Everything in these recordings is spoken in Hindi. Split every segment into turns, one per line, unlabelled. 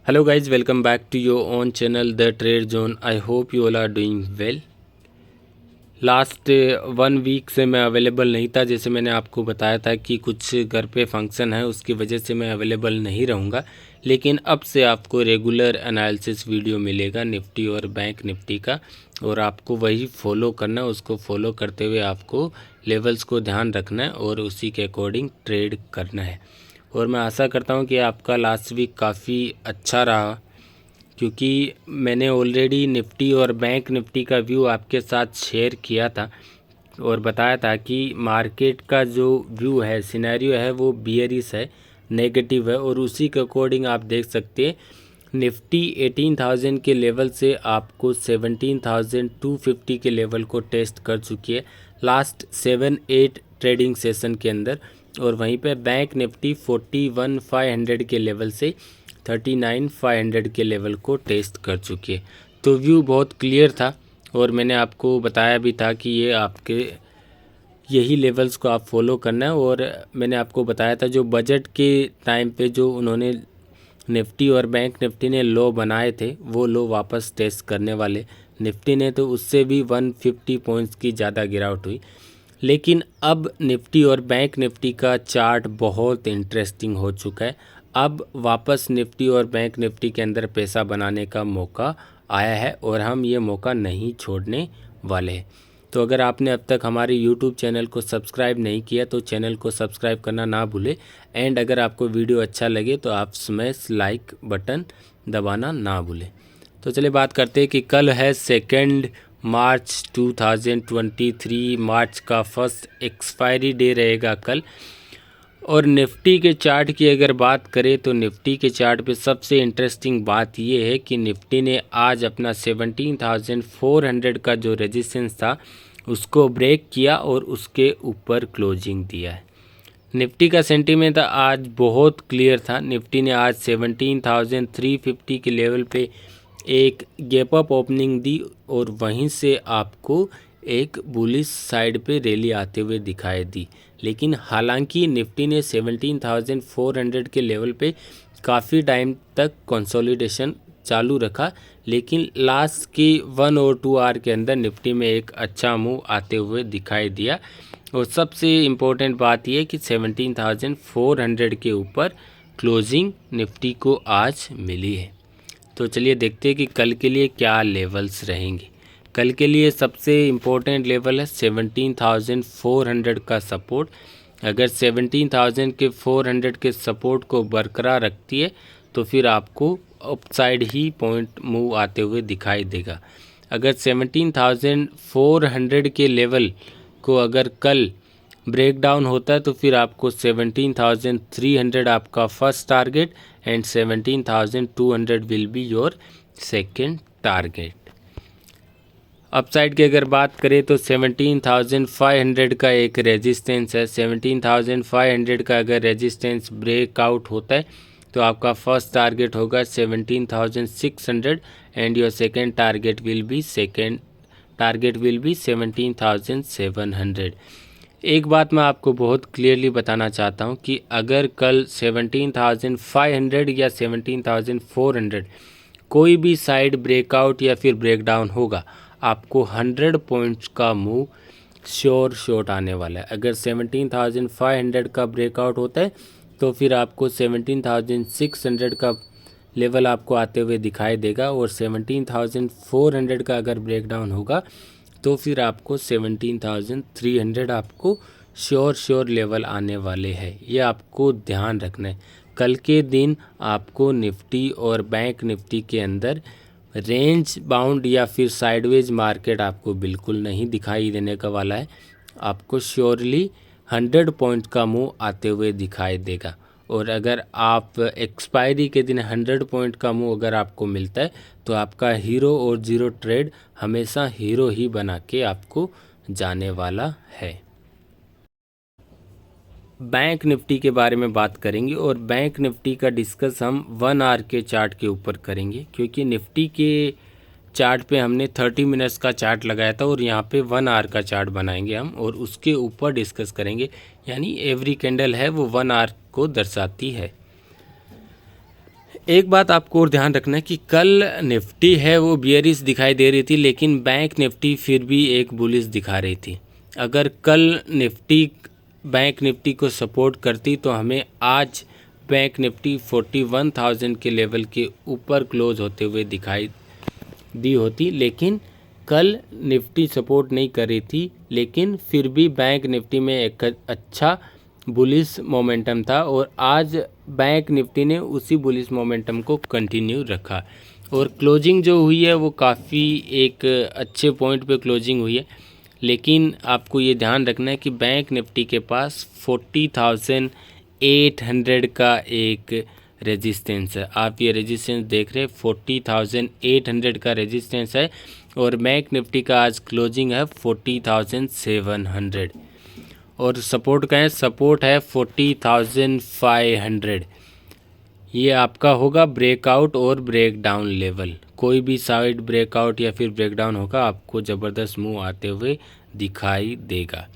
Hello guys, welcome back to your own channel The Trade Zone. I hope you all are doing well. Last 1 week से मैं अवेलेबल नहीं था। जैसे मैंने आपको बताया था कि कुछ घर पे फंक्शन है, उसकी वजह से मैं अवेलेबल नहीं रहूँगा। लेकिन अब से आपको रेगुलर एनालिसिस वीडियो मिलेगा निफ्टी और बैंक निफ्टी का, और आपको वही फॉलो करना है। उसको फॉलो करते हुए आपको लेवल्स को ध्यान रखना है और उसी के अकॉर्डिंग ट्रेड करना है। और मैं आशा करता हूँ कि आपका लास्ट वीक काफ़ी अच्छा रहा, क्योंकि मैंने ऑलरेडी निफ्टी और बैंक निफ्टी का व्यू आपके साथ शेयर किया था और बताया था कि मार्केट का जो व्यू है, सिनेरियो है, वो बियरिश है, नेगेटिव है। और उसी के अकॉर्डिंग आप देख सकते हैं निफ्टी 18,000 के लेवल से आपको 17,250 के लेवल को टेस्ट कर चुकी है लास्ट 7-8 ट्रेडिंग सेशन के अंदर। और वहीं पे बैंक निफ्टी 41,500 के लेवल से 39,500 के लेवल को टेस्ट कर चुकी है। तो व्यू बहुत क्लियर था और मैंने आपको बताया भी था कि ये आपके यही लेवल्स को आप फॉलो करना है। और मैंने आपको बताया था जो बजट के टाइम पे जो उन्होंने निफ्टी और बैंक निफ्टी ने लो बनाए थे, वो लो वापस टेस्ट करने वाले। निफ्टी ने तो उससे भी 150 पॉइंट्स की ज़्यादा गिरावट हुई। लेकिन अब निफ्टी और बैंक निफ्टी का चार्ट बहुत इंटरेस्टिंग हो चुका है। अब वापस निफ्टी और बैंक निफ्टी के अंदर पैसा बनाने का मौका आया है और हम ये मौका नहीं छोड़ने वाले हैं। तो अगर आपने अब तक हमारे यूट्यूब चैनल को सब्सक्राइब नहीं किया तो चैनल को सब्सक्राइब करना ना भूलें। एंड अगर आपको वीडियो अच्छा लगे तो आप स्मैश लाइक बटन दबाना ना भूलें। तो चलिए बात करते हैं कि कल है 2 मार्च 2023। मार्च का फर्स्ट एक्सपायरी डे रहेगा कल। और निफ्टी के चार्ट की अगर बात करें तो निफ्टी के चार्ट पे सबसे इंटरेस्टिंग बात ये है कि निफ्टी ने आज अपना 17,400 का जो रेजिस्टेंस था उसको ब्रेक किया और उसके ऊपर क्लोजिंग दिया है। निफ्टी का सेंटीमेंट आज बहुत क्लियर था। निफ्टी ने आज 17,350 के लेवल पे एक गैप अप ओपनिंग दी और वहीं से आपको एक बुलिश साइड पे रैली आते हुए दिखाई दी। लेकिन हालांकि निफ्टी ने 17,400 के लेवल पे काफ़ी टाइम तक कंसोलिडेशन चालू रखा, लेकिन लास्ट के 1 और 2 आवर के अंदर निफ्टी में एक अच्छा मूव आते हुए दिखाई दिया। और सबसे इम्पोर्टेंट बात यह कि 17,400 के ऊपर क्लोजिंग निफ्टी को आज मिली है। तो चलिए देखते हैं कि कल के लिए क्या लेवल्स रहेंगे। कल के लिए सबसे इम्पोर्टेंट लेवल है 17,400 का सपोर्ट। अगर 17,400 के सपोर्ट को बरकरार रखती है तो फिर आपको अपसाइड ही पॉइंट मूव आते हुए दिखाई देगा। अगर 17,400 के लेवल को अगर कल ब्रेक डाउन होता है तो फिर आपको 17,300 आपका first target and 17,200 will be your second target. Upside की अगर बात करें तो 17,500 का एक रेजिस्टेंस है। 17,500 का अगर रेजिस्टेंस ब्रेकआउट होता है तो आपका फर्स्ट टारगेट होगा 17,600 and your second target will be 17,700। एक बात मैं आपको बहुत क्लियरली बताना चाहता हूँ कि अगर कल 17,500 या 17,400 कोई भी साइड ब्रेकआउट या फिर ब्रेकडाउन होगा, आपको 100 पॉइंट्स का मूव श्योर शॉट आने वाला है। अगर 17,500 का ब्रेकआउट होता है तो फिर आपको 17,600 का लेवल आपको आते हुए दिखाई देगा। और 17,400 का अगर ब्रेकडाउन होगा तो फिर आपको 17,300 आपको श्योर लेवल आने वाले हैं। ये आपको ध्यान रखना है। कल के दिन आपको निफ्टी और बैंक निफ्टी के अंदर रेंज बाउंड या फिर साइडवेज मार्केट आपको बिल्कुल नहीं दिखाई देने का वाला है। आपको श्योरली 100 पॉइंट का मूव आते हुए दिखाई देगा। और अगर आप एक्सपायरी के दिन 100 पॉइंट का मूव अगर आपको मिलता है तो आपका हीरो और जीरो ट्रेड हमेशा हीरो ही बना के आपको जाने वाला है। बैंक निफ्टी के बारे में बात करेंगे और बैंक निफ्टी का डिस्कस हम 1 आवर के चार्ट के ऊपर करेंगे, क्योंकि निफ्टी के चार्ट पे हमने 30 मिनट्स का चार्ट लगाया था और यहाँ पे 1 आवर का चार्ट बनाएंगे हम और उसके ऊपर डिस्कस करेंगे। यानी एवरी कैंडल है वो 1 आवर को दर्शाती है। एक बात आपको और ध्यान रखना है कि कल निफ्टी है वो बियरिश दिखाई दे रही थी, लेकिन बैंक निफ्टी फिर भी एक बुलिश दिखा रही थी। अगर कल निफ्टी बैंक निफ्टी को सपोर्ट करती तो हमें आज बैंक निफ्टी 41,000 के लेवल के ऊपर क्लोज होते हुए दिखाई दी होती, लेकिन कल निफ्टी सपोर्ट नहीं कर रही थी, लेकिन फिर भी बैंक निफ्टी में एक अच्छा बुलिश मोमेंटम था और आज बैंक निफ्टी ने उसी बुलिश मोमेंटम को कंटिन्यू रखा और क्लोजिंग जो हुई है वो काफ़ी एक अच्छे पॉइंट पे क्लोजिंग हुई है। लेकिन आपको ये ध्यान रखना है कि बैंक निफ्टी के पास 40,800 का एक रेजिस्टेंस है। आप ये रेजिस्टेंस देख रहे हैं, 40,800 का रेजिस्टेंस है और बैंक निफ्टी का आज क्लोजिंग है 40,700 और सपोर्ट का है, सपोर्ट है 40,500। ये आपका होगा ब्रेकआउट और ब्रेकडाउन लेवल। कोई भी साइड ब्रेकआउट या फिर ब्रेकडाउन होगा आपको ज़बरदस्त मूव आते हुए दिखाई देगा।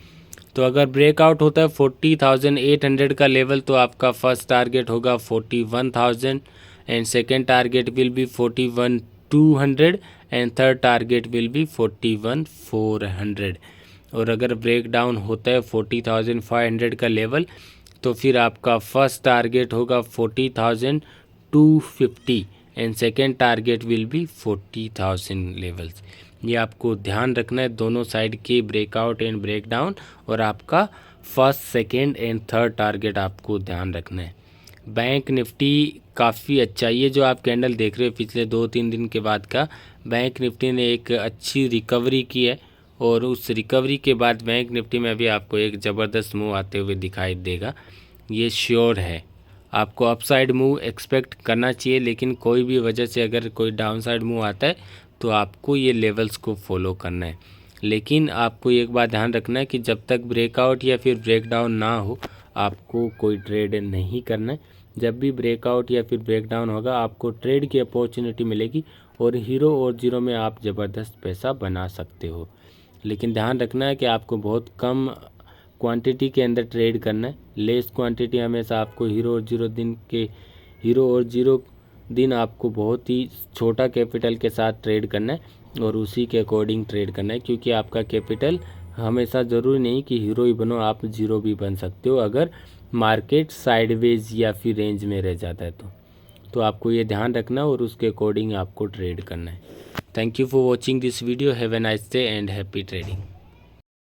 तो अगर ब्रेकआउट होता है 40,800 का लेवल तो आपका फर्स्ट टारगेट होगा 41,000 and second target will be 41,200 and third target will be 41,400। और अगर ब्रेकडाउन होता है 40,500 का लेवल तो फिर आपका फर्स्ट टारगेट होगा 40,250 and second target will be 40,000 levels. ये आपको ध्यान रखना है, दोनों साइड के ब्रेकआउट एंड ब्रेकडाउन और आपका first second and third target आपको ध्यान रखना है। बैंक निफ्टी काफ़ी अच्छा, ये जो आप कैंडल देख रहे हो पिछले 2-3 दिन के बाद का, बैंक निफ्टी ने एक अच्छी रिकवरी की है और उस रिकवरी के बाद बैंक निफ्टी में भी आपको एक ज़बरदस्त मूव आते हुए दिखाई देगा, ये श्योर है। आपको अपसाइड मूव एक्सपेक्ट करना चाहिए, लेकिन कोई भी वजह से अगर कोई डाउनसाइड मूव आता है तो आपको ये लेवल्स को फॉलो करना है। लेकिन आपको एक बात ध्यान रखना है कि जब तक ब्रेकआउट या फिर ब्रेकडाउन ना हो आपको कोई ट्रेड नहीं करना है। जब भी ब्रेकआउट या फिर ब्रेकडाउन होगा आपको ट्रेड की अपॉर्चुनिटी मिलेगी और हीरो और जीरो में आप ज़बरदस्त पैसा बना सकते हो। लेकिन ध्यान रखना है कि आपको बहुत कम क्वांटिटी के अंदर ट्रेड करना है। लेस क्वांटिटी हमेशा आपको हीरो और जीरो दिन आपको बहुत ही छोटा कैपिटल के साथ ट्रेड करना है और उसी के अकॉर्डिंग ट्रेड करना है, क्योंकि आपका कैपिटल हमेशा ज़रूरी नहीं कि हीरो ही बनो, आप जीरो भी बन सकते हो अगर मार्केट साइडवेज या फिर रेंज में रह जाता है तो आपको ये ध्यान रखना और उसके अकॉर्डिंग आपको ट्रेड करना है। Thank you for watching this video. Have a nice day and happy trading.